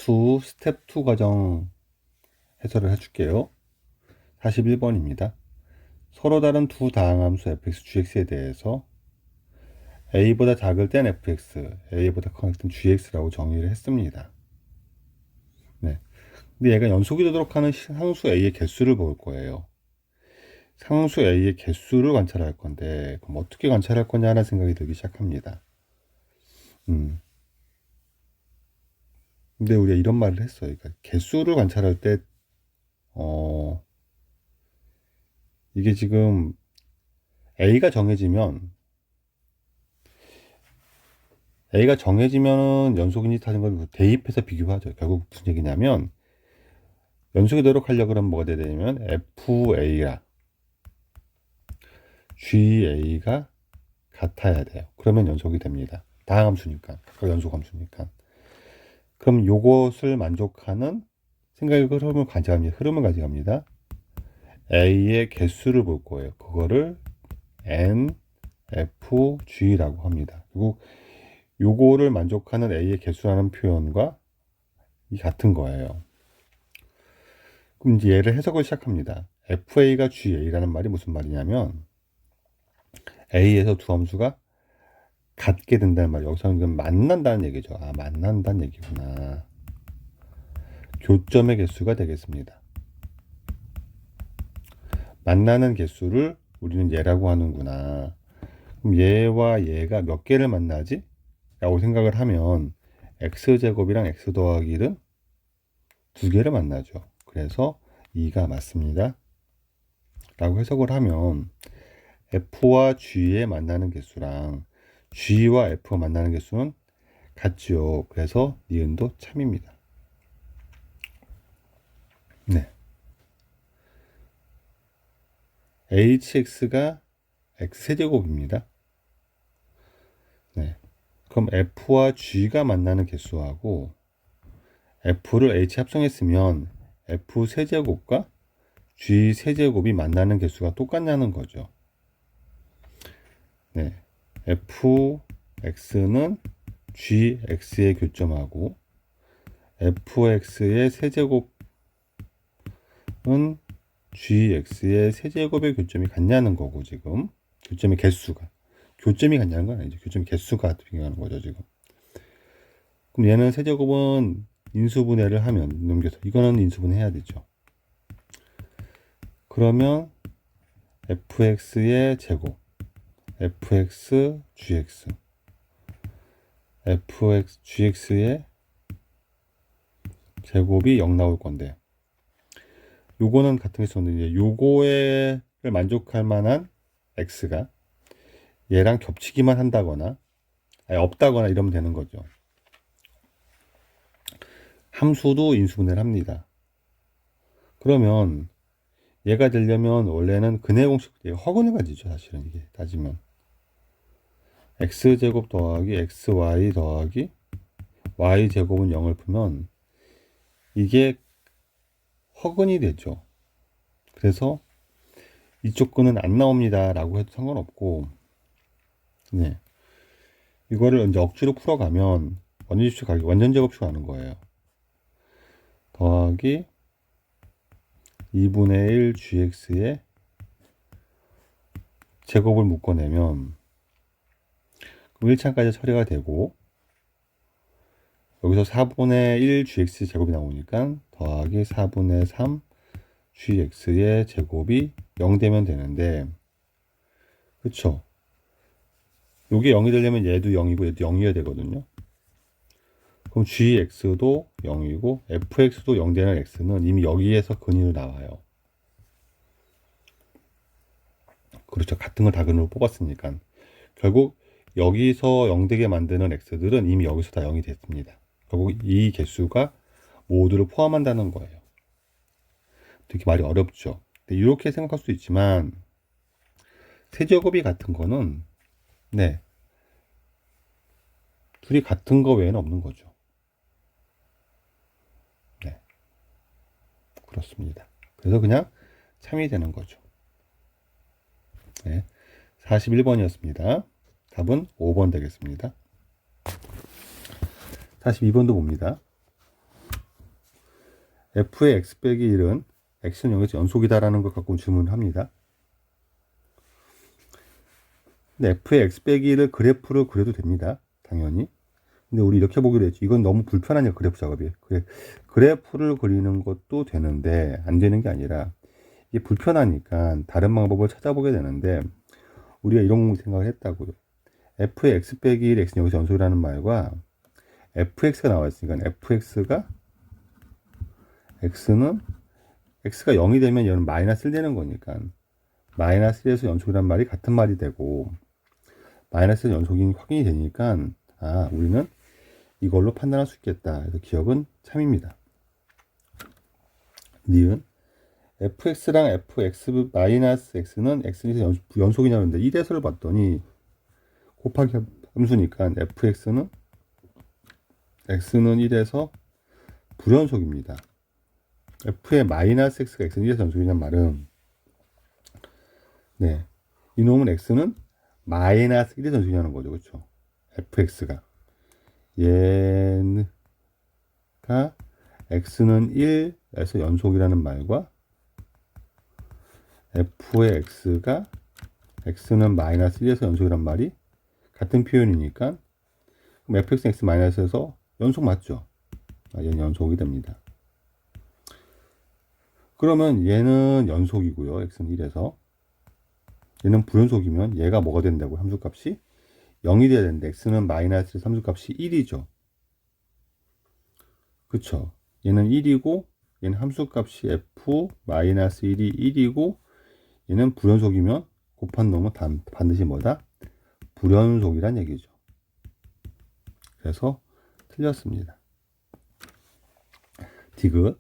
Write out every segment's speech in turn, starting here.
파트 2 스텝 2 과정 해설을 해줄게요. 41번입니다. 서로 다른 두 다항함수 fx, gx에 대해서 a보다 작을 땐 fx, a보다 커질 땐 gx라고 정의를 했습니다. 네. 근데 얘가 연속이 되도록 하는 상수 a의 개수를 볼 거예요. 상수 a의 개수를 관찰할 건데 그럼 어떻게 관찰할 거냐라는 생각이 들기 시작합니다. 근데 우리가 이런 말을 했어요. 그러니까 개수를 관찰할 때 이게 지금 A가 정해지면은 연속인지 다른 걸 대입해서 비교하죠. 결국 무슨 얘기냐면 연속이 되도록 하려고 그러면 뭐가 돼야 되냐면 FA가 GA가 같아야 돼요. 그러면 연속이 됩니다. 다항함수니까, 각각 연속함수니까. 그럼 요것을 만족하는 생각의 흐름을 가져갑니다. A의 개수를 볼 거예요. 그거를 NFG라고 합니다. 그리고 요거를 만족하는 A의 개수라는 표현과 같은 거예요. 그럼 이제 얘를 해석을 시작합니다. FA가 GA라는 말이 무슨 말이냐면 A에서 두 함수가 같게 된다는 말이에요. 여기서는 만난다는 얘기죠. 아, 만난다는 얘기구나. 교점의 개수가 되겠습니다. 만나는 개수를 우리는 얘라고 하는구나. 그럼 얘와 얘가 몇 개를 만나지? 라고 생각을 하면 x제곱이랑 x 더하기 1은 두 개를 만나죠. 그래서 2가 맞습니다. 라고 해석을 하면 F와 G에 만나는 개수랑 G와 F가 만나는 개수는 같죠. 그래서 니은도 참입니다. 네. HX가 X세제곱입니다. 네. 그럼 F와 G가 만나는 개수하고 F를 H 합성했으면 F 세제곱과 G 세제곱이 만나는 개수가 똑같냐는 거죠. 네. fx는 gx의 교점하고 fx의 세제곱은 gx의 세제곱의 교점이 같냐는 거고, 지금 교점의 개수가 교점이 같냐는 건 아니죠. 교점의 개수가 비교하는 거죠, 지금. 그럼 얘는 세제곱은 인수분해를 하면 넘겨서 이거는 인수분해 해야 되죠. 그러면 fx의 제곱 fx gx gx의 제곱이 0 나올 건데, 요거는 같은 게 있었는데 요거를 만족할 만한 x가 얘랑 겹치기만 한다거나 아니 없다거나 이러면 되는 거죠. 함수도 인수분해를 합니다. 그러면 얘가 되려면 원래는 근해 공식 허근을 가지죠. 사실은 이게 따지면 x제곱 더하기 xy 더하기 y제곱은 0을 풀면 이게 허근이 되죠. 그래서 이쪽 근은 안 나옵니다 라고 해도 상관없고, 네, 이거를 이제 억지로 풀어가면 완전 제곱식 가는 거예요. 더하기 2분의 1 gx의 제곱을 묶어내면 그럼 1차까지 처리가 되고, 여기서 4분의 1 gx 제곱이 나오니까 더하기 4분의 3 gx의 제곱이 0 되면 되는데, 그쵸? 요게 0이 되려면 얘도 0이고 얘도 0이어야 되거든요. 그럼 gx도 0이고 fx도 0 되는 x는 이미 여기에서 근으로 나와요. 그렇죠. 같은 걸 다 근으로 뽑았으니까. 결국 여기서 0 되게 만드는 x들은 이미 여기서 다 0이 됐습니다. 결국 이 개수가 모두를 포함한다는 거예요. 되게 말이 어렵죠. 근데 이렇게 생각할 수도 있지만 세제곱이 같은 거는, 네, 둘이 같은 거 외에는 없는 거죠. 네, 그렇습니다. 그래서 그냥 참이 되는 거죠. 네, 41번이었습니다. 답은 5번 되겠습니다. 42번도 봅니다. f의 x 빼기 1은 x는 0에서 연속이다라는 걸 갖고 질문을 합니다. 근데 f의 x 빼기 1을 그래프를 그려도 됩니다. 당연히. 근데 우리 이렇게 보기로 했죠. 이건 너무 불편하냐, 그래프 작업이. 그래프를 그리는 것도 되는데, 안 되는 게 아니라, 이게 불편하니까 다른 방법을 찾아보게 되는데, 우리가 이런 생각을 했다고요. f의 x 빼기 1, x는 여기서 연속이라는 말과, fx가 나와 있으니까, x는, x가 0이 되면 얘는 마이너스 1 되는 거니까, 마이너스 1에서 연속이라는 말이 같은 말이 되고, 마이너스 연속이 확인이 되니까, 우리는 이걸로 판단할 수 있겠다. 그래서 기억은 참입니다. 니은 fx랑 fx-x는 x에서 연속이냐 그러는데 1에서를 봤더니 곱하기 함수니까 x는 1에서 불연속입니다. f의 마이너스 x가 x는 1에서 연속이냐는 말은 네, 이놈은 x는 마이너스 1에서 연속이냐는 거죠. 그렇죠? fx가 얘가 x는 1에서 연속이라는 말과 f의 x가 x는 마이너스 1에서 연속이란 말이 같은 표현이니까 그럼 fx는 x 마이너스에서 연속 맞죠? 얘는 연속이 됩니다. 그러면 얘는 연속이고요. x는 1에서 얘는 불연속이면 얘가 뭐가 된다고 함수값이 0이 돼야 되는데 x는 마이너스 함수값이 1이죠. 그쵸? 얘는 1이고 얘는 함수값이 f-1이 1이고 얘는 불연속이면 곱한 놈은 반드시 뭐다? 불연속이란 얘기죠. 그래서 틀렸습니다. 디귿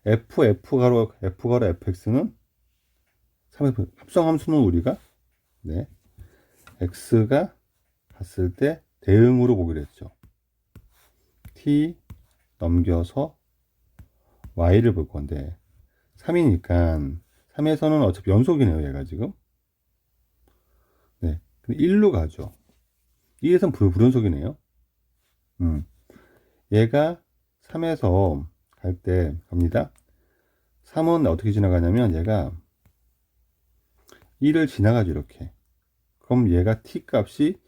f가로 fx는 합성함수는 우리가 x가 갔을 때 대응으로 보기로 했죠. t 넘겨서 y를 볼 건데 3이니까 3에서는 어차피 연속이네요. 얘가 지금 근데 1로 가죠. 2에서는 불연속이네요. 얘가 3에서 갈 때 갑니다. 3은 어떻게 지나가냐면 얘가 1을 지나가죠. 이렇게. 그럼 얘가 t 값이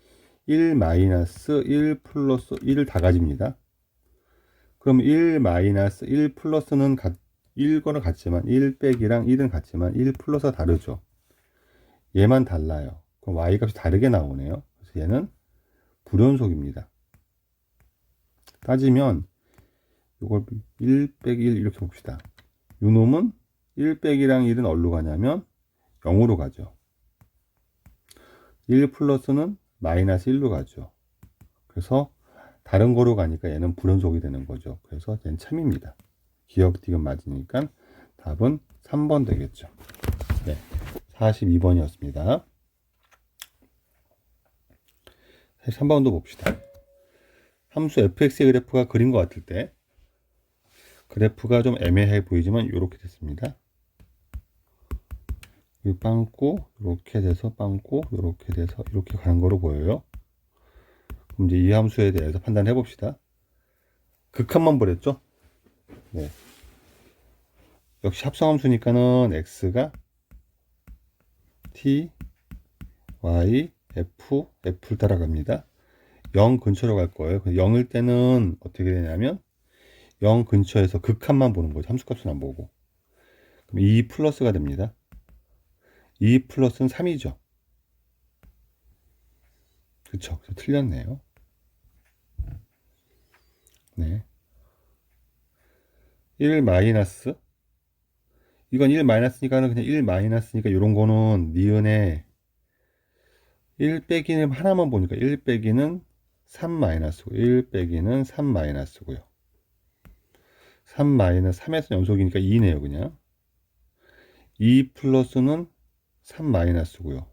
1 마이너스 1 플러스 1을 다 가집니다. 그럼 1 마이너스 1 플러스는 1거는 같지만 1 빼기랑 1은 같지만 1 플러스가 다르죠. 얘만 달라요. 그럼 y 값이 다르게 나오네요. 그래서 얘는 불연속입니다. 따지면 이걸 1 빼기 1 이렇게 봅시다. 이 놈은 1 빼기랑 1은 어디로 가냐면 0으로 가죠. 1 플러스는 마이너스 1로 가죠. 그래서 다른 거로 가니까 얘는 불연속이 되는 거죠. 그래서 얘는 참입니다. 기억 디귿 맞으니까 답은 3번 되겠죠. 네, 42번이었습니다. 3번도 봅시다. 함수 fx의 그래프가 그린 것 같을 때 그래프가 좀 애매해 보이지만 이렇게 됐습니다. 이 빵꾸 이렇게 돼서 빵꾸 이렇게 돼서 이렇게 가는 거로 보여요. 그럼 이제 이 함수에 대해서 판단해 봅시다. 극한만 버렸죠? 네. 역시 합성함수니까는 x가 t, y, f를 따라갑니다. 0 근처로 갈 거예요. 0일 때는 어떻게 되냐면 0 근처에서 극한만 보는 거죠. 함수값은 안 보고. 그럼 2 플러스가 됩니다. 2 플러스는 3이죠. 그쵸. 그래서 틀렸네요. 네. 1 마이너스. 이건 1 마이너스니까는 그냥 1 마이너스니까 이런 거는 니은에 1 빼기는 하나만 보니까 1 빼기는 3 마이너스고 1 빼기는 3 마이너스고요. 3 마이너스 3에서 연속이니까 2네요. 그냥 2 플러스는 3 마이너스고요.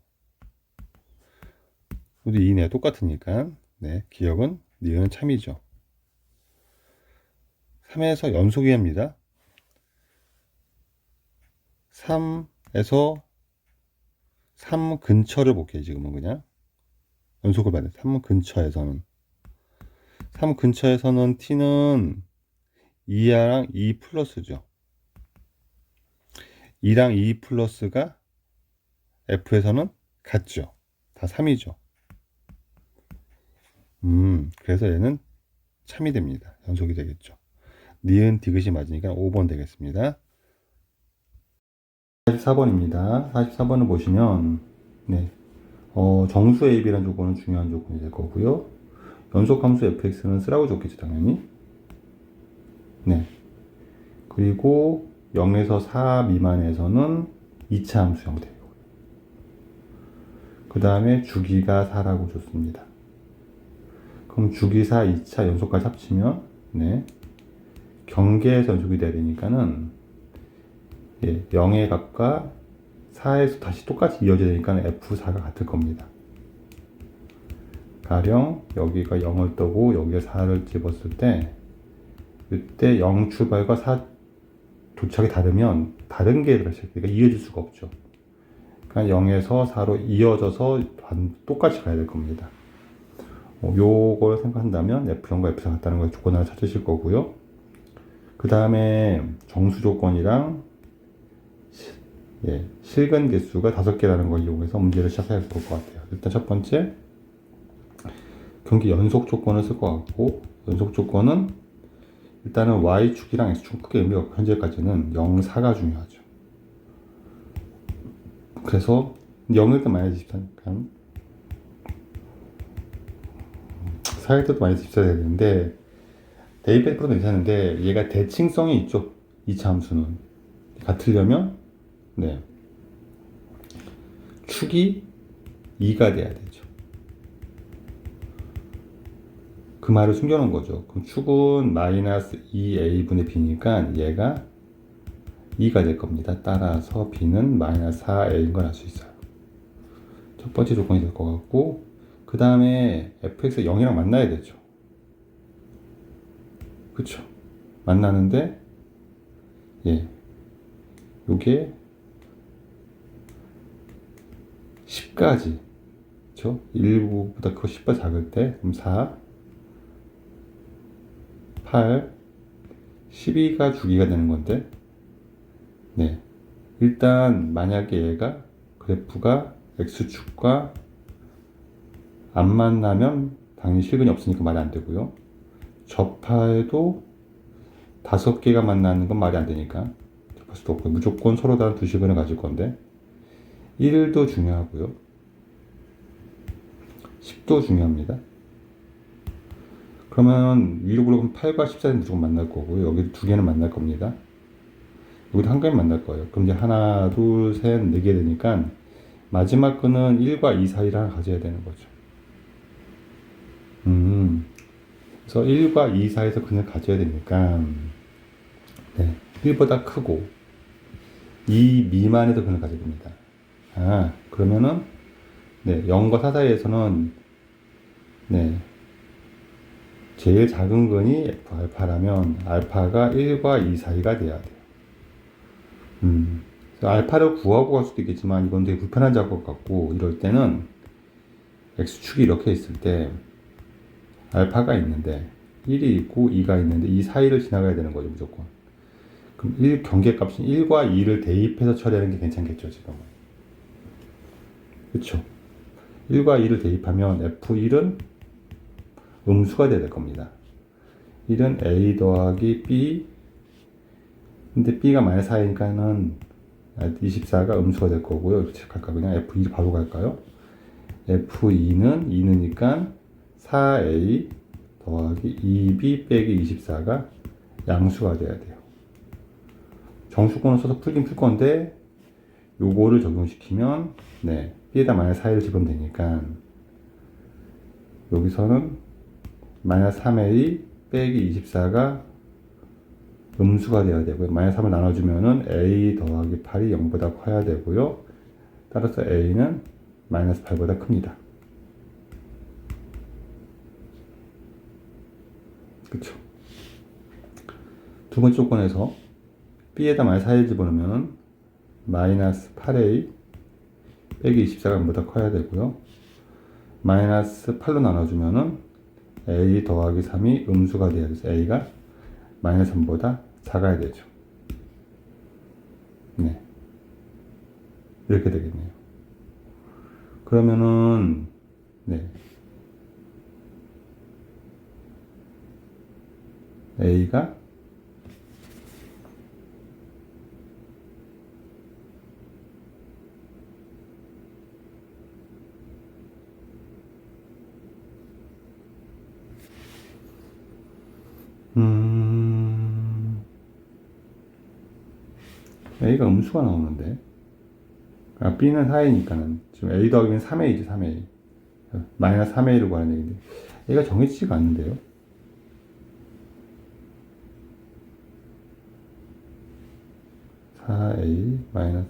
모두 2네요. 똑같으니까 네, 기억은 니은은 참이죠. 3에서 연속이 합니다. 3에서 3 근처를 볼게요. 지금은 그냥 연속을 받아요. 3 근처에서는 t는 2랑 2 플러스죠. 2랑 2 플러스가 F에서는 같죠. 다 3이죠. 그래서 얘는 참이 됩니다. 연속이 되겠죠. 니은 디귿이 맞으니까 5번 되겠습니다. 44번입니다. 44번을 보시면 네, 정수 AB라는 조건은 중요한 조건이 될 거고요. 연속함수 fx는 쓰라고 줬겠죠, 당연히. 네. 그리고 0에서 4 미만에서는 2차 함수 형태고요. 그 다음에 주기가 4라고 줬습니다. 그럼 주기 4, 2차 연속까지 합치면 네, 경계에서 연속이 돼야 되니까는 예, 0의 값과 4에서 다시 똑같이 이어져야 되니까 F4가 같을 겁니다. 가령 여기가 0을 떠고 여기에 4를 집었을 때 이때 0 출발과 4 도착이 다르면 다른 게 들어있어요. 그러니까 이어질 수가 없죠. 그러니까 0에서 4로 이어져서 똑같이 가야 될 겁니다. 요걸 생각한다면 F0과 F4 같다는 걸 조건 하나 찾으실 거고요. 그 다음에 정수 조건이랑 예, 실근 개수가 5개라는 걸 이용해서 문제를 시작해야 될 것 같아요. 일단 첫 번째, 경기 연속 조건을 쓸 것 같고, 연속 조건은 일단은 Y축이랑 X축 크게 의미가 없고, 현재까지는 0, 4가 중요하죠. 그래서 0일 때 마이너스 24니까 4일 때도 마이너스 24 돼야 되는데 대입 100%는 괜찮은데 얘가 대칭성이 있죠. 2차 함수는 같으려면 네, 축이 2가 돼야 되죠. 그 말을 숨겨놓은 거죠. 그럼 축은 마이너스 2a분의 b니까 얘가 2가 될 겁니다. 따라서 b는 마이너스 4a인 걸 알 수 있어요. 첫 번째 조건이 될 것 같고, 그 다음에 fx가 0이랑 만나야 되죠. 그쵸? 만나는데 예, 요게 10까지 그쵸? 1보다 크고 10보다 작을 때 그럼 4, 8, 12가 주기가 되는 건데 네, 일단 만약에 얘가 그래프가 x축과 안 만나면 당연히 실근이 없으니까 말이 안 되고요. 접하에도 5개가 만나는 건 말이 안 되니까 접할 수도 없고 무조건 서로 다른 두 실근을 가질 건데 1도 중요하고요. 10도 중요합니다. 그러면 위로 그러면 8과 14는 무조건 만날 거고요. 여기 두 개는 만날 겁니다. 여기도 한 개는 만날 거예요. 그럼 이제 하나, 둘, 셋, 4개 되니까 마지막 끈은 1과 2 사이를 하나 가져야 되는 거죠. 그래서 1과 2 사이에서 끈을 가져야 되니까 네, 1보다 크고 2 미만에서 끈을 가져야 됩니다. 그러면은 네, 0과 4 사이에서는 네, 제일 작은 근이 F 알파라면 알파가 1과 2 사이가 돼야 돼요. 알파를 구하고 갈 수도 있겠지만 이건 되게 불편한 작업 같고 이럴 때는 X축이 이렇게 있을 때 알파가 있는데 1이 있고 2가 있는데 이 사이를 지나가야 되는 거죠 무조건. 그럼 1 경계값인 1과 2를 대입해서 처리하는 게 괜찮겠죠 지금은. 그쵸? 1과 2를 대입하면 F1은 음수가 돼야 될 겁니다. 1은 A 더하기 B 근데 B가 마이너스 4이니까는 24가 음수가 될 거고요. 이렇게 체크할까? 그냥 F2 바로 갈까요? F2는 2느니까 4A 더하기 2B 빼기 24가 양수가 돼야 돼요. 정수권을 써서 풀긴 풀 건데 요거를 적용시키면 네, B에다 마이너스 4를 집으면 되니까 여기서는 마이너스 3A 빼기 24가 음수가 돼야 되고요. 마이너스 3을 나눠주면은 A 더하기 8이 0보다 커야 되고요. 따라서 A는 마이너스 8보다 큽니다. 그쵸? 두 번째 조건에서 B에다 마이너스 4를 집어넣으면 마이너스 8A 빼기 24가 0보다 커야 되고요. 마이너스 8로 나눠주면은 A 더하기 3이 음수가 돼야 돼서 A가 마이너스 3보다 작아야 되죠. 네. 이렇게 되겠네요. 그러면은, 네. A가 A가 음수가 나오는데, 아, B는 4A니까는 지금 A 더하기는 3A지, 3A. 마이너스 3A를 구하는 얘기인데, A가 정해지지가 않는데요. A 마이너스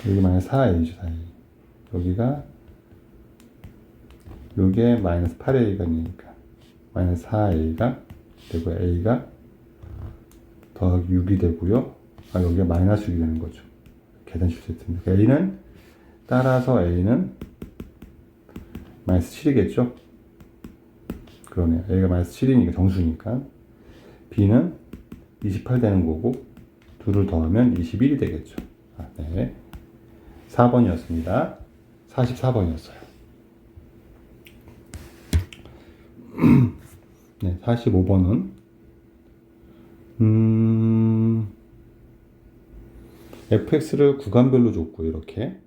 여기 마이너스 4A죠, 4A. 여기가 요게 마이너스 8A가 되니까 마이너스 4A가 되고 A가 더하기 6이 되고요. 아, 여기가 마이너스 6이 되는 거죠. 계산식 세트입니다. A는 따라서 A는 마이너스 7이겠죠. 그러네요. A가 마이너스 7이니까 정수니까 B는 28 되는 거고 둘을 더하면 21이 되겠죠. 아, 네. 4번이었습니다. 44번이었어요. 네, 45번은 fx를 구간별로 줬고 이렇게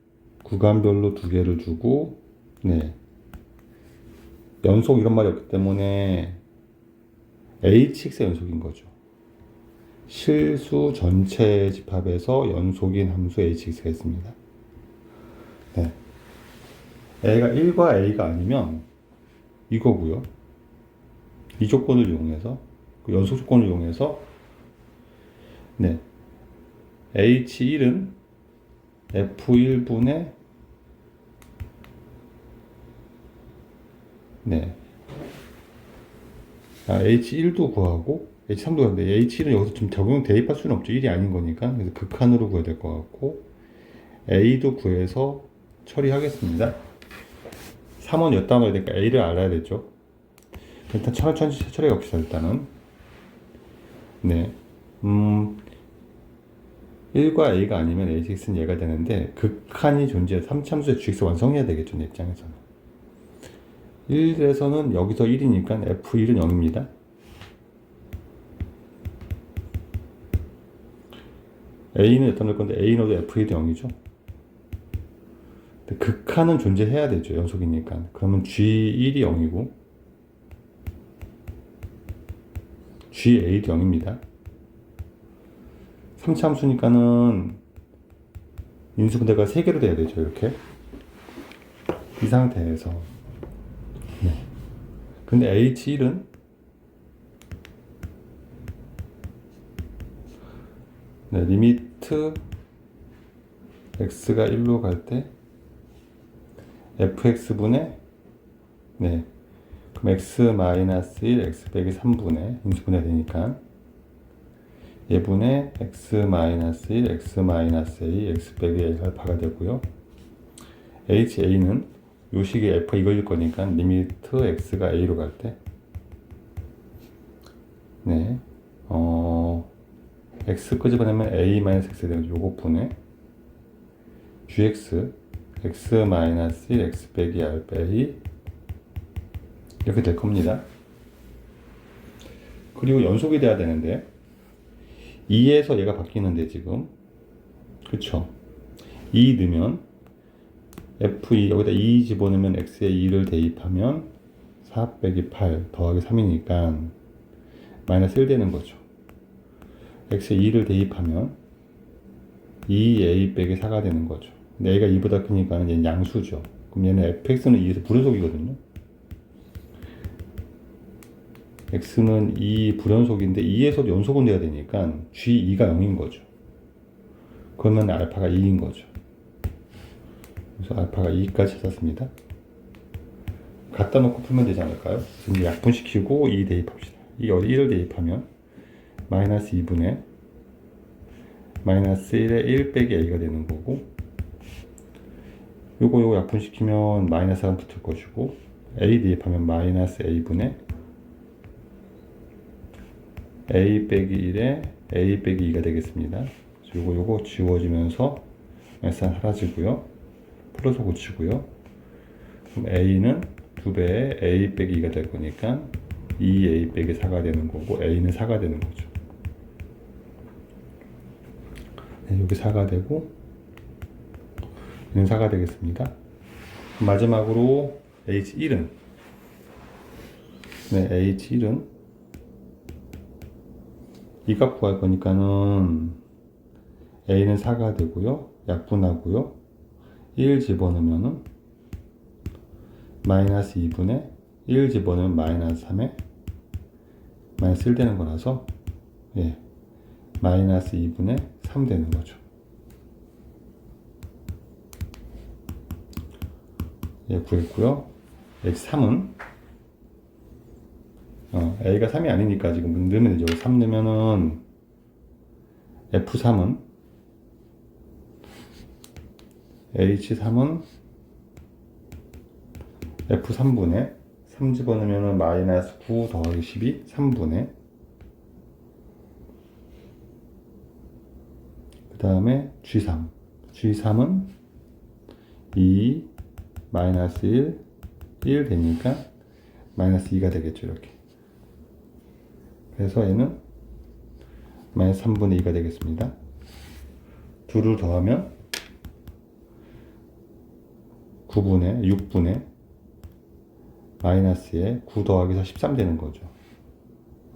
구간별로 두 개를 주고 네 연속 이런 말이 없기 때문에 hx의 연속인 거죠. 실수 전체 집합에서 연속인 함수 hx가 있습니다. 네. a가 1과 a가 아니면 이거고요. 이 조건을 이용해서 그 연속 조건을 이용해서 네 H1은 F1분의 네 H1도 구하고 H3도 구하는데 H1은 여기서 좀 적용 대입할 수는 없죠. 1이 아닌 거니까. 그래서 극한으로 구해야 될 것 같고 A도 구해서 처리하겠습니다. 3원 였다 말야 되니까 A를 알아야 되죠. 일단 천천히 처리해 봅시다. 일단은 네 1과 A가 아니면 AX는 얘가 되는데 극한이 존재해 3참수의 GX 완성해야 되겠죠. 내 입장에서는 1에서는 여기서 1이니까 F1은 0입니다. A는 일단 넣을 건데 A 넣어도 F1도 0이죠. 극한은 존재해야 되죠. 연속이니까. 그러면 G1이 0이고 GA도 0입니다. 3참수니까는 인수분해가 3개로 돼야 되죠. 이렇게 이 상태에서 네. 근데 H1은 네, 리미트 x가 1로 갈 때 fx분의 네 그럼 x-1 x 빼기 3분의 인수분해 되니까 얘분의 x-1 x-a x 빼기 a 알파가 되고요. ha는 요 식의 f 이거일 거니까 리미트 x가 a로 갈 때 네 x 끄집어내면 a-x 되는 요거 분의 gx x-1 x 빼기 알파 a 이렇게 될 겁니다. 그리고 연속이 돼야 되는데 2에서 얘가 바뀌는데 지금 그쵸 2 넣으면 f2 여기다 2 집어넣으면 x에 2를 대입하면 4 빼기 8 더하기 3이니까 마이너스 1 되는 거죠. x에 2를 대입하면 2a 빼기 4가 되는 거죠. 근데 a가 2보다 크니까 얘는 양수죠. 그럼 얘는 fx는 2에서 불연속이거든요. x는 2 불연속인데 2에서도 연속은 돼야 되니까 g2가 0인 거죠. 그러면 알파가 2인 거죠. 그래서 알파가 2까지 찾았습니다. 갖다 놓고 풀면 되지 않을까요? 지금 약분시키고 2 대입합시다. 이 1을 대입하면 마이너스 2분의 마이너스 1에 1 빼기 a가 되는 거고, 요거 약분시키면 마이너스가 붙을 것이고, a 대입하면 마이너스 a분의 a 빼기 1에 a 빼기 2가 되겠습니다. 요거 지워지면서 마이너스가 사라지고요. 플러스 고치고요. 그럼 a는 2배에 a 빼기 2가 될 거니까 2a 빼기 4가 되는 거고, a는 4가 되는 거죠. 네, 여기 4가 되고 얘는 4가 되겠습니다. 마지막으로 h1은 h1은 이 값 구할 거니까는 a는 4가 되고요. 약분하고요. 1 집어넣으면은 마이너스 2분의 1 집어넣으면 마이너스 3에 마이너스 1 되는 거라서, 예, 마이너스 2분의 3 되는 거죠. 예, 구했고요. h3은 a가 3이 아니니까 지금 넣으면 되죠. 3 넣으면은 f3은 h3은 f3분의 3 집어넣으면 마이너스 9 더하기 12 3분의, 그 다음에 G3은 2 마이너스 1 되니까 마이너스 2가 되겠죠. 이렇게. 그래서 얘는 마이너스 3분의 2가 되겠습니다. 둘을 더하면 6분의 마이너스에 9 더하기 4 13 되는 거죠.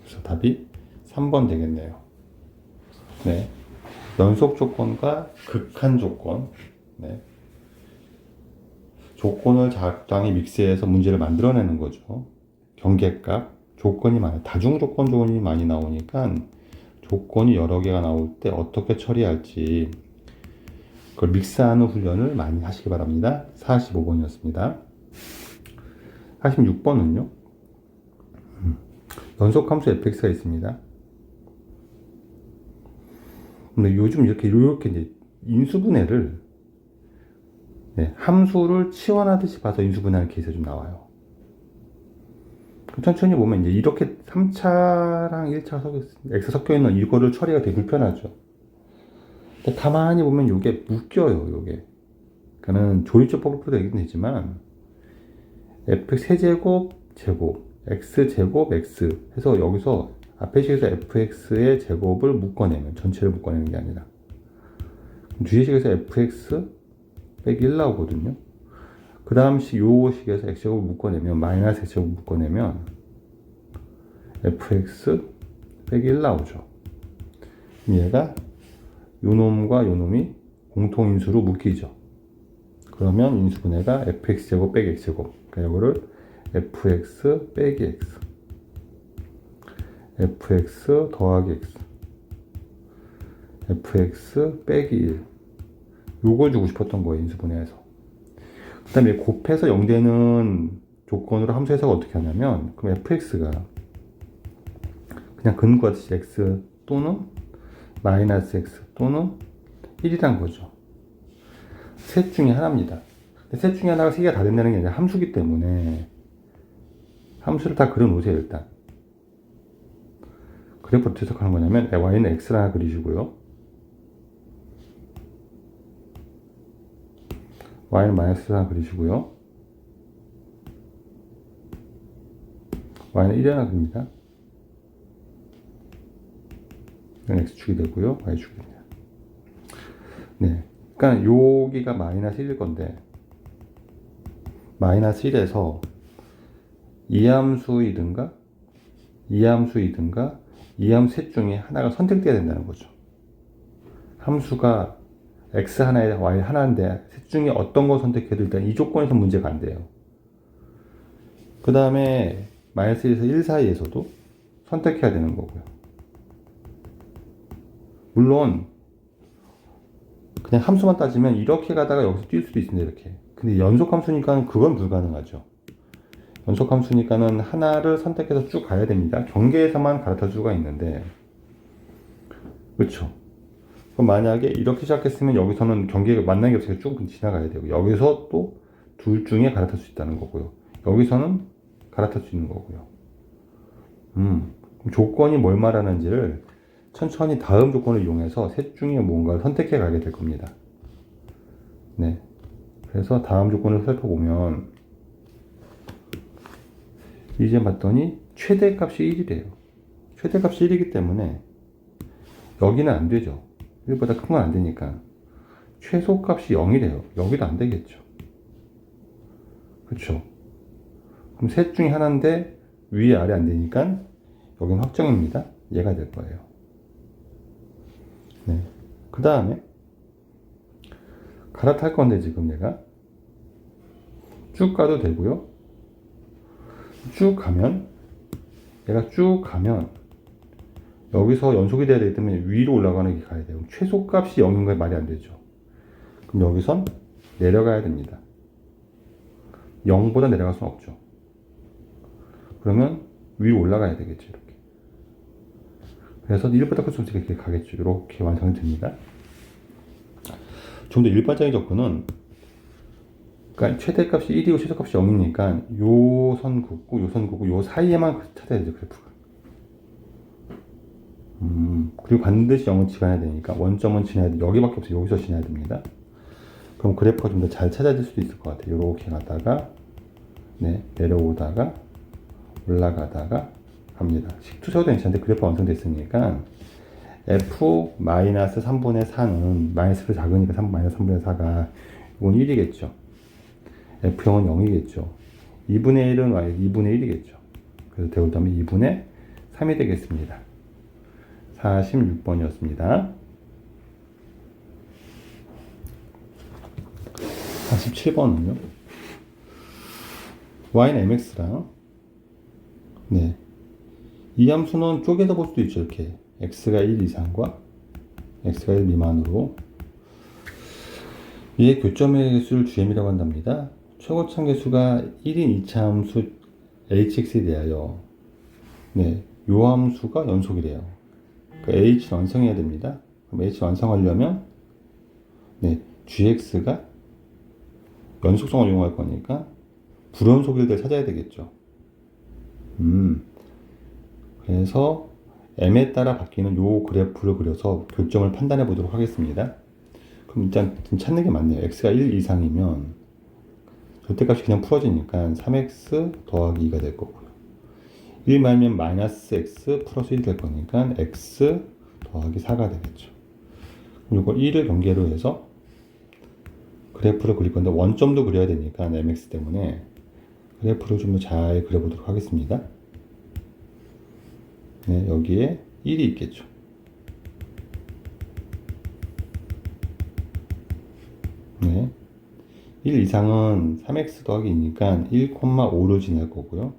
그래서 답이 3번 되겠네요. 네. 연속 조건과 극한 조건. 네. 조건을 적당히 믹스해서 문제를 만들어내는 거죠. 경계값, 조건이 많아요. 다중 조건 조건이 많이 나오니까 조건이 여러 개가 나올 때 어떻게 처리할지 그걸 믹스하는 훈련을 많이 하시기 바랍니다. 45번이었습니다. 46번은요. 연속함수 fx가 있습니다. 근데 요즘 이렇게 이제 인수분해를, 네, 함수를 치환하듯이 봐서 인수분해하는 케이스가 좀 나와요. 천천히 보면 이제 이렇게 3차랑 1차 x 섞여 있는 이거를 처리가 되게 불편하죠. 근데 가만히 보면 이게 묶여요. 이게. 그러니까는 조리조법으로 되긴 되지만 fx 세제곱 제곱 x 제곱 x 해서 여기서 앞에 식에서 fx의 제곱을 묶어내면, 전체를 묶어내는 게 아니라 뒤에 식에서 fx 빼기 1 나오거든요. 그 다음 요 식에서 x제곱 묶어내면, 마이너스 x제곱 묶어내면 fx 빼기 1 나오죠. 얘가 요 놈과 요 놈이 공통인수로 묶이죠. 그러면 인수분해가 fx제곱 빼기 x제곱, 그러니까 이거를 fx 빼기 x, fx 더하기 x, fx 빼기 1, 요걸 주고 싶었던 거예요. 인수분해에서. 그 다음에 곱해서 0 되는 조건으로 함수 해석을 어떻게 하냐면, 그럼 fx가 그냥 근구하듯이 x 또는 마이너스 x 또는 1이란 거죠. 셋 중에 하나입니다. 셋 중에 하나가 세 개가 다 된다는 게 아니라 함수기 때문에 함수를 다 그려 놓으세요. 일단 그래프 어떻게 해석하는 거냐면, y는 x를 하나 그리시고요, y는 마이너스를 하나 그리시고요, y는 1을 하나 그립니다. 이건 x축이 되고요, y축이 됩니다. 네, 그러니까 여기가 마이너스 1일 건데, 마이너스 1에서 이함수이든가 이함수이든가 이함수 셋 중에 하나가 선택돼야 된다는 거죠. 함수가 x 하나에 y 하나인데 셋 중에 어떤 거 선택해도 일단 이 조건에서 문제가 안 돼요. 그 다음에 마이너스 1에서 1 사이에서도 선택해야 되는 거고요. 물론 그냥 함수만 따지면 이렇게 가다가 여기서 뛸 수도 있습니다. 이렇게. 근데 연속함수니까 그건 불가능하죠. 연속함수니까는 하나를 선택해서 쭉 가야 됩니다. 경계에서만 갈아탈 수가 있는데, 그렇죠. 그럼 만약에 이렇게 시작했으면 여기서는 경계가 만나는 게 없으니까 쭉 지나가야 되고, 여기서 또 둘 중에 갈아탈 수 있다는 거고요. 여기서는 갈아탈 수 있는 거고요. 그럼 조건이 뭘 말하는지를 천천히 다음 조건을 이용해서 셋 중에 뭔가를 선택해 가게 될 겁니다. 네. 그래서 다음 조건을 살펴보면, 이제 봤더니 최대값이 1이래요. 최대값이 1이기 때문에 여기는 안 되죠. 1보다 큰 건 안 되니까. 최소값이 0이래요. 여기도 안 되겠죠. 그렇죠. 그럼 셋 중에 하나인데 위에 아래 안 되니까 여기는 확정입니다. 얘가 될 거예요. 네. 그 다음에 갈아탈 건데 지금 얘가 쭉 가도 되고요. 쭉 가면, 얘가 쭉 가면 여기서 연속이 돼야 되기 때문에 위로 올라가는 게 가야 돼요. 최소값이 0인 거에 말이 안 되죠. 그럼 여기선 내려가야 됩니다. 0보다 내려갈 수는 없죠. 그러면 위로 올라가야 되겠죠. 이렇게. 그래서 1보다 클 수 없으니까 이렇게 가겠죠. 이렇게 완성이 됩니다. 좀 더 일반적인 접근은, 그러니까 최대값이 1이고 최소값이 0이니까 요 선 긋고 요 선 긋고 요 사이에만 찾아야 되죠. 그래프가. 그리고 반드시 0은 지나야 되니까 원점은 지나야 돼. 여기밖에 없어요. 여기서 지나야 됩니다. 그럼 그래프가 좀 더 잘 찾아질 수도 있을 것 같아요. 이렇게 가다가, 네, 내려오다가 올라가다가 갑니다. 식투셔도 괜찮은데 그래프가 완성됐으니까 f-3분의 4는 마이너스가 작으니까 마이너스 3분의 4가 이건 1이겠죠. f0은 0이겠죠. 2분의 1은 2분의 1이겠죠. 그래서 대우점이 2분의 3이 되겠습니다. 46번이었습니다. 47번은요. y는 mx랑, 네, 이 함수는 쪼개서 볼 수도 있죠. 이렇게 x가 1 이상과 x가 1 미만으로 얘의 교점의 개수를 gm이라고 한답니다. 최고참 개수가 1인 2차 함수 hx에 대하여, 네, 요 함수가 연속이래요. 그러니까 h는 완성해야 됩니다. 그럼 h 완성하려면, 네, gx가 연속성을 이용할 거니까 불연속일 때 찾아야 되겠죠. 그래서 m에 따라 바뀌는 요 그래프를 그려서 교점을 판단해 보도록 하겠습니다. 그럼 일단 찾는 게 맞네요. x가 1 이상이면 절대값이 그냥 풀어지니까 3x 더하기 2가 될 거고요. 1 말면 마이너스 x 플러스 1이 될 거니까 x 더하기 4가 되겠죠. 그럼 이걸 1을 경계로 해서 그래프를 그릴 건데 원점도 그려야 되니까 mx 때문에 그래프를 좀 더 잘 그려보도록 하겠습니다. 네, 여기에 1이 있겠죠. 네, 1 이상은 3x 더하기 2니까 1,5를 지날 거고요.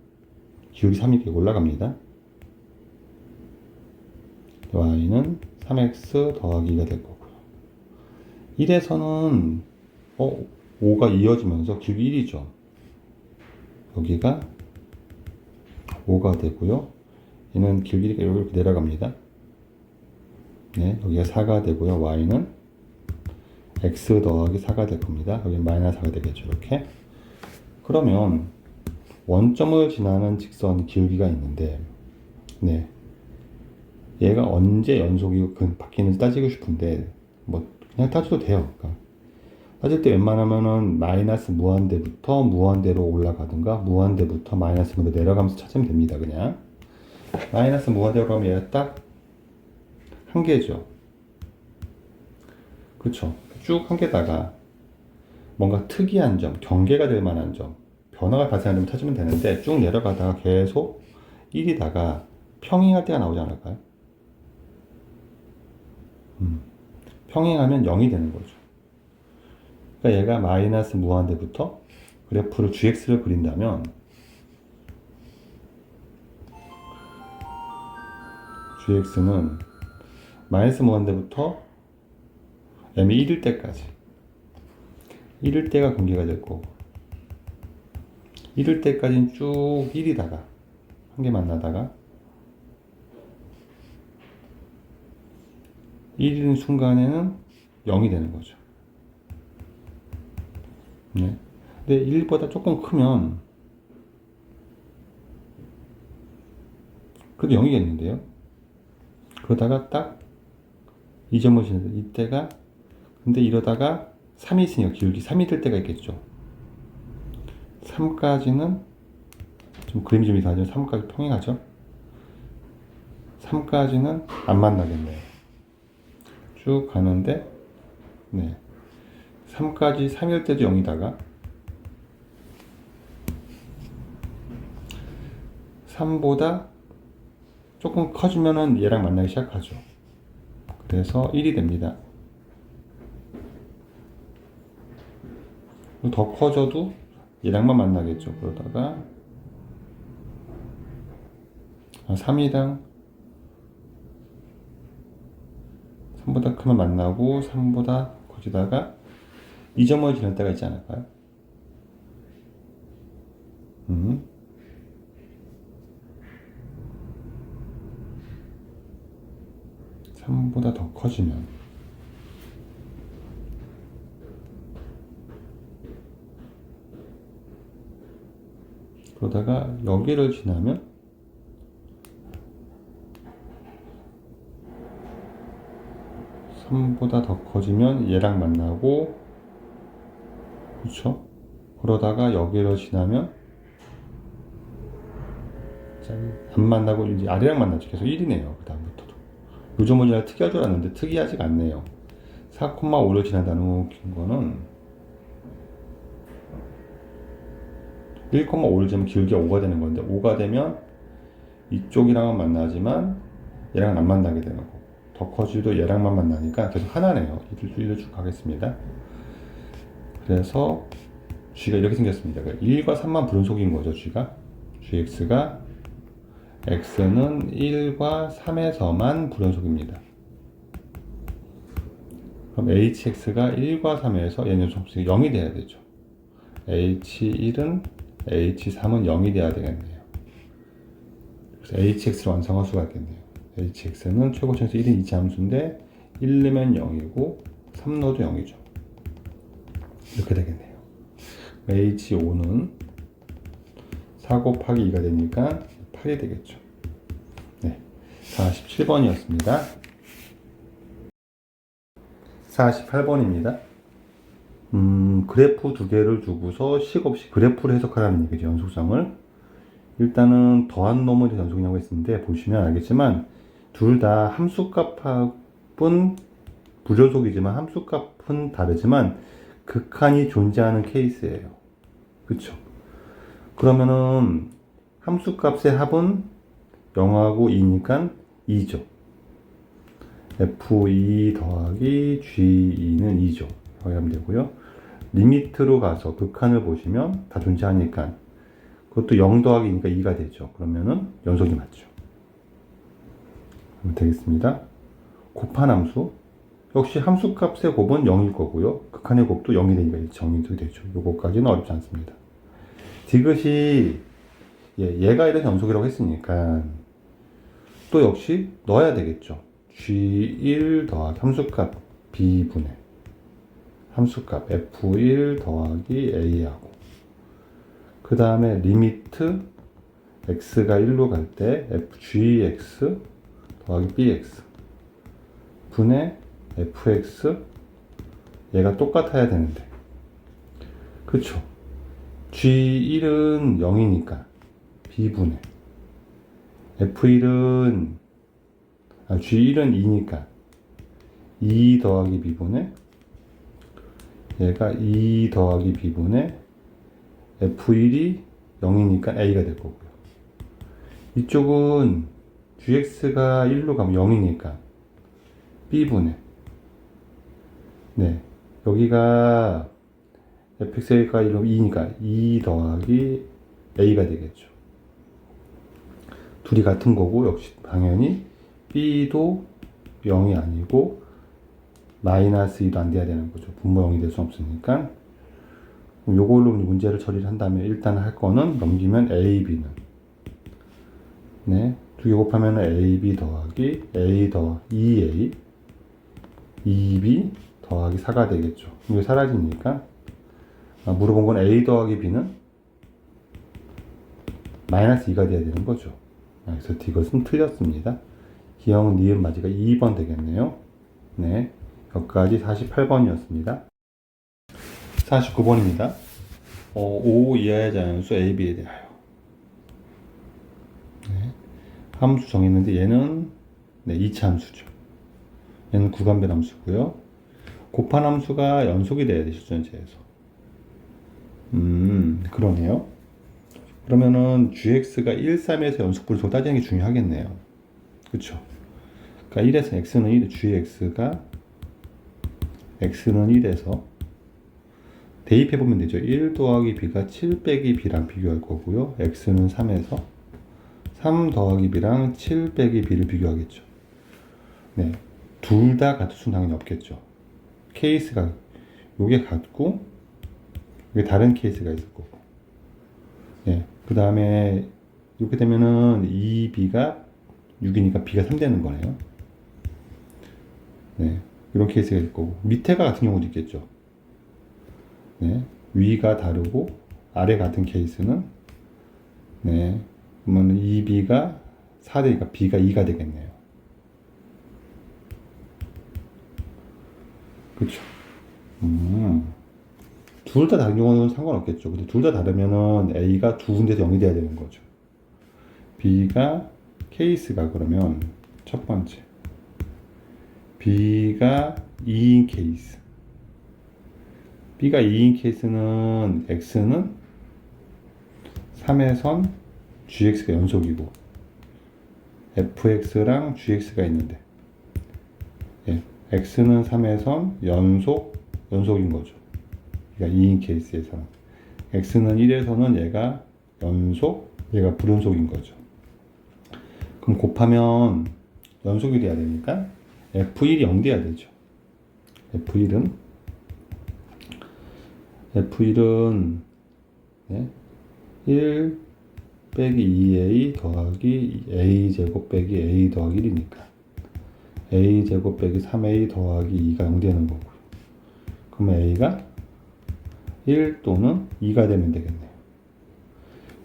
기울이 3이 이렇게 올라갑니다. y는 3x 더하기 2가 될 거고요. 1에서는 5가 이어지면서 기울이 1이죠. 여기가 5가 되고요. 얘는 기울기가 이렇게 내려갑니다. 네, 여기가 4가 되고요. y는 x 더하기 4가 될 겁니다. 여기 마이너스 4가 되겠죠. 이렇게. 그러면 원점을 지나는 직선 기울기가 있는데, 네, 얘가 언제 연속이 바뀌는지 따지고 싶은데 뭐 그냥 따져도 돼요. 그러니까 따질 때 웬만하면은 마이너스 무한대부터 무한대로 올라가든가 무한대부터 마이너스 무한대 내려가면서 찾으면 됩니다. 그냥 마이너스 무한대로 가면 얘가 딱 한 개죠. 그쵸? 쭉 한 개다가 뭔가 특이한 점, 경계가 될 만한 점, 변화가 발생하는 점 찾으면 되는데 쭉 내려가다가 계속 1이다가 평행할 때가 나오지 않을까요? 평행하면 0이 되는 거죠. 그러니까 얘가 마이너스 무한대부터 그래프를 gx를 그린다면 gx는 마이너스 무한대부터 m이 1일 때까지 1일 때가 공개가 될 거고 1일 때까지는 쭉 1이다가 한 개 만나다가 1이는 순간에는 0이 되는 거죠. 네. 근데 1보다 조금 크면 그래도 0이겠는데요. 그러다가 딱 2점을 지는데 이때가 근데 이러다가 3이 있으니까 기울기 3이 될 때가 있겠죠. 3까지는 좀 그림이 좀 이상하지만 3까지 평행하죠. 3까지는 안 만나겠네요. 쭉 가는데 네. 3까지 3일 때도 0이다가 3보다 조금 커지면은 얘랑 만나기 시작하죠. 그래서 1이 됩니다. 더 커져도 얘랑만 만나겠죠. 그러다가 3이랑 3보다 크면 만나고 3보다 커지다가 2점을 지날 때가 있지 않을까요? 3보다 더 커지면 그러다가 여기를 지나면 3보다 더 커지면 얘랑 만나고 그렇죠? 그러다가 여기를 지나면 안 만나고 이제 아래랑 만나죠. 계속 1이네요. 그 다음부터도 요즘은 잘 특이할 줄 알았는데 특이하지가 않네요. 4,5를 지나다는 거는 1,5를 지면 길게 5가 되는 건데 5가 되면 이쪽이랑은 만나지만 얘랑은 안 만나게 되는 거고 더 커지도 얘랑만 만나니까 계속 하나네요. 이를 쭉 가겠습니다. 그래서 G가 이렇게 생겼습니다. 1과 3만 불연속인 거죠. Gx가 X는 1과 3에서만 불연속입니다. 그럼 HX가 1과 3에서 얘는 점수가 0이 돼야 되죠. H1은 H3은 0이 돼야 되겠네요. 그래서 HX를 완성할 수가 있겠네요. HX는 최고점수 1인 이지함수인데 1 넣으면 0이고 3 넣어도 0이죠. 이렇게 되겠네요. H5는 4 곱하기 2가 되니까 8이 되겠죠. 네, 47번이었습니다. 48번입니다. 그래프 두 개를 두고서 식 없이 그래프를 해석하라는 얘기죠. 연속성을. 일단은 더한 놈을 연속이라고 했는데 보시면 알겠지만 둘 다 함수값은 부연속이지만 함수값은 다르지만 극한이 존재하는 케이스예요. 그쵸? 그러면은 함수값의 합은 0하고 2니까 2죠. F2 더하기 G2는 2죠. 이렇게 하면 되고요. 리미트로 가서 극한을 보시면 다 존재하니까 그것도 0 더하기 2니까 2가 되죠. 그러면은 연속이 맞죠. 그럼 되겠습니다. 곱한 함수 역시 함수값의 곱은 0일 거고요. 극한의 곱도 0이 되니까 정의도 되죠. 요거까지는 어렵지 않습니다. 디귿이 얘가 이런 연속이라고 했으니까 또 역시 넣어야 되겠죠. G1 더하기 함수값 B분의 함수값 F1 더하기 A하고 그 다음에 리미트 X가 1로 갈 때 FGX 더하기 BX 분의 FX 얘가 똑같아야 되는데 그쵸? G1은 0이니까 B분의 F1은 G1은 2니까 2 더하기 B분의 얘가 2 더하기 B분의 F1이 0이니까 A가 될 거고요. 이쪽은 GX가 1로 가면 0이니까 B분의 네 여기가 fx가 1로 2니까 2 더하기 a가 되겠죠. 둘이 같은 거고 역시 당연히 b도 0이 아니고 마이너스 2도 안 돼야 되는 거죠. 분모 0이 될 수 없으니까 요걸로 문제를 처리를 한다면 일단 할 거는 넘기면 ab는 네, 두 개 곱하면 ab 더하기 a 더 2a 2b 더하기 4가 되겠죠. 이게 사라지니까 물어본 건 a 더하기 b는 마이너스 2가 돼야 되는 거죠. 그래서 이것은 틀렸습니다. 기형 니은 맞이가 2번 되겠네요. 네, 여기까지 48번이었습니다. 49번입니다. 5 이하의 자연수 a, b에 대하여. 네, 함수 정했는데 얘는 2차 함수죠. 얘는 구간별 함수고요. 곱한 함수가 연속이 돼야 되죠, 전체에서. 그러네요. 그러면은 gx가 1, 3에서 연속분수로 따지는 게 중요하겠네요. 그쵸? 그러니까 1에서 x는 1, gx가 x는 1에서 대입해보면 되죠. 1 더하기 b가 7 빼기 b랑 비교할 거고요. x는 3에서 3 더하기 b랑 7 빼기 b를 비교하겠죠. 네, 둘 다 같을 수는 당연히 없겠죠. 케이스가 요게 같고 요게 다른 케이스가 있을 거고. 네, 그 다음에 이렇게 되면은 2b가 6이니까 b가 3 되는 거네요. 네, 이런 케이스가 있을 거고, 밑에가 같은 경우도 있겠죠. 네, 위가 다르고 아래 같은 케이스는, 네, 그러면 2b가 4 되니까 b가 2가 되겠네요. 그쵸? 둘 다 다른 경우는 상관없겠죠. 근데 둘 다 다르면은 a가 두 군데서 0이 돼야 되는 거죠. b가 케이스가 그러면 첫 번째 b가 2인 케이스, b가 2인 케이스는 x는 3에선 gx가 연속이고 fx랑 gx가 있는데, 예, x는 3에선 연속인 거죠. 그러니까 2인 케이스에서는 x는 1에서는 얘가 연속, 얘가 불연속인 거죠. 그럼 곱하면 연속이 돼야 되니까 f1이 0 돼야 되죠. f1은 네, 1 빼기 2a 더하기 a 제곱 빼기 a 더하기 1이니까 a 제곱 빼기 3a 더하기 2가 0 되는 거고요. 그러면 a가 1 또는 2가 되면 되겠네요.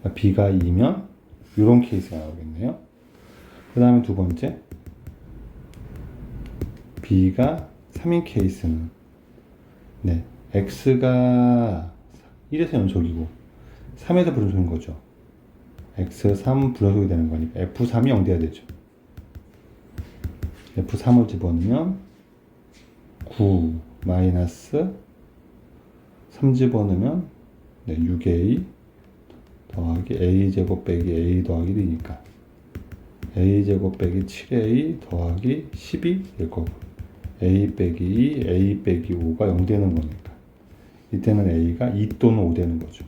그러니까 b가 2면 이런 케이스가 나오겠네요. 그 다음에 두 번째, b가 3인 케이스는, 네, x가 1에서 연속이고 3에서 불연속인 거죠. x3 불연속이 되는 거니까 f3이 0 돼야 되죠. f3을 집어넣으면 9 마이너스 3 집어넣으면 6a 더하기 a 제곱 빼기 a 더하기 1이니까 a 제곱 빼기 7a 더하기 10이 될 거고, a 빼기 2, a 빼기 5가 0 되는 거니까 이때는 a가 2 또는 5 되는 거죠.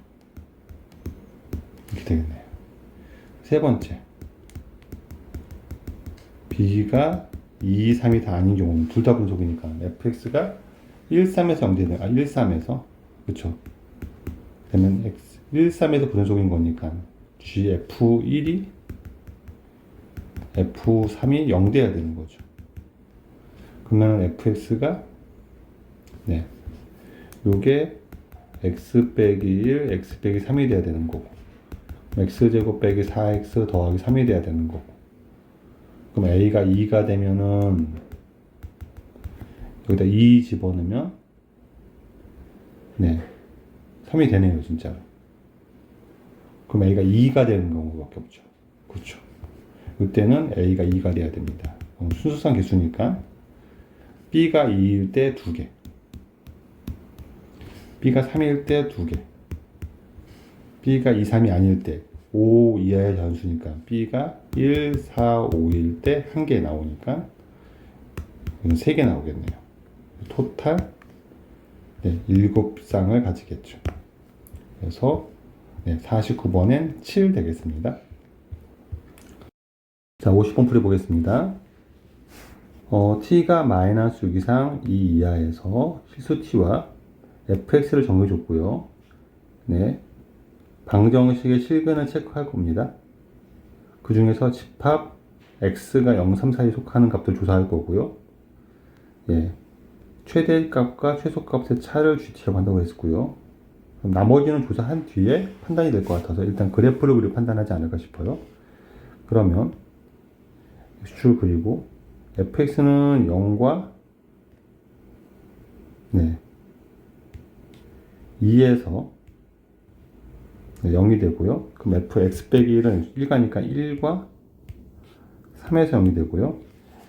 이렇게 되겠네요. 세 번째, b가 2, 3이 다 아닌 경우는 둘 다 분속이니까 fx가 1, 3에서 0 되는, 1, 3에서, 그쵸? 그러면 1, 3에서 분속인 거니까 gf1이 f3이 0 돼야 되는 거죠. 그러면 fx가, 네, 요게 x 빼기 1, x 빼기 3이 돼야 되는 거고, x제곱 빼기 4x 더하기 3이 돼야 되는 거고, 그럼 a가 2가 되면은 여기다 2 집어넣으면, 네, 3이 되네요, 진짜로. 그럼 a가 2가 되는 경우밖에 없죠. 그렇죠. 이때는 a가 2가 돼야 됩니다. 순수상 개수니까 b가 2일 때 2개, b가 3일 때 2개, b가 2, 3이 아닐 때 5 이하의 자연수니까 b가 1, 4, 5일 때 1개 나오니까 이건 3개 나오겠네요. 토탈 7쌍을 가지겠죠. 그래서 49번엔 7 되겠습니다. 자, 50번 풀이 보겠습니다. t가 마이너스 6 이상 2 이하에서 실수 t와 fx를 정해줬고요. 네, 방정식의 실근을 체크할 겁니다. 그 중에서 집합 x가 0, 3 사이에 속하는 값들 조사할 거고요. 예, 최대값과 최소값의 차를 GT라고 한다고 했고요. 그럼 나머지는 조사한 뒤에 판단이 될 것 같아서 일단 그래프를 그리고 판단하지 않을까 싶어요. 그러면 줄 그리고 fx는 0과 2에서 0이 되고요. 그럼 fx 빼기 1은 1가니까 1과 3에서 0이 되고요.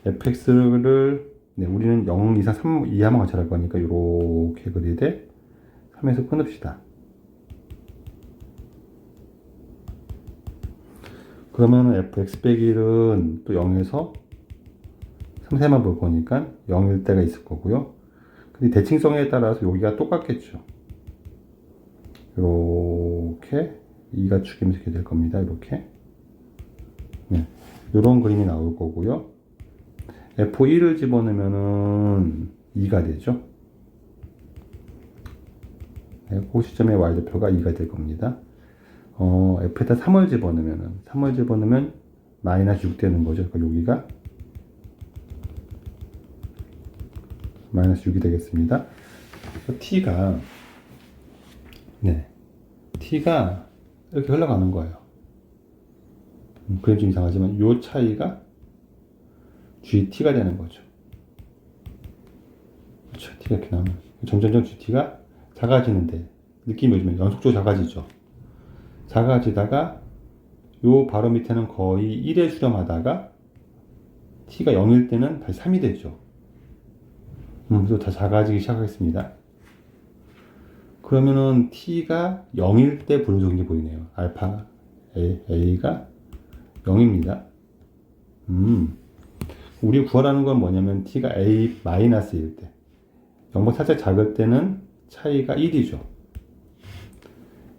fx를 우리는 0 이상 3 이하만 관찰할 거니까 이렇게 그리되 3에서 끊읍시다. 그러면 fx 빼기 1은 또 0에서 3세만 볼 거니까 0일 때가 있을 거고요. 근데 대칭성에 따라서 여기가 똑같겠죠. 이렇게 2가 축이면서 이렇게 될 겁니다. 이렇게 이런 그림이 나올 거고요. F1을 집어넣으면은 2가 되죠. 그 시점의 y좌표가 2가 될 겁니다. F에다 3을 집어넣으면 마이너스 6 되는 거죠. 그러니까 여기가 마이너스 6이 되겠습니다. T가 이렇게 흘러가는 거예요. 그림 좀 이상하지만 이 차이가 GT가 되는 거죠. GT가 이렇게 나오면 점점점 GT가 작아지는데 느낌이 요즘에 연속적으로 작아지죠. 작아지다가 요 바로 밑에는 거의 1에 수렴하다가 T가 0일 때는 다시 3이 되죠. 그래서 다 작아지기 시작하겠습니다. 그러면은 T가 0일 때 불호적인 게 보이네요. 알파 A가 0입니다. 우리 구하라는 건 뭐냐면 T가 A-1일 때 0보다 살짝 작을 때는 차이가 1이죠.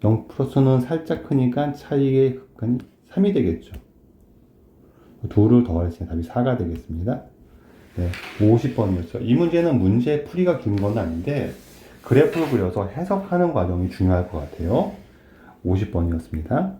0 플러스는 살짝 크니까 차이의 극한이 3이 되겠죠. 2를 더했으니 답이 4가 되겠습니다. 50번이었죠. 이 문제는 문제 풀이가 긴 건 아닌데 그래프를 그려서 해석하는 과정이 중요할 것 같아요. 50번이었습니다.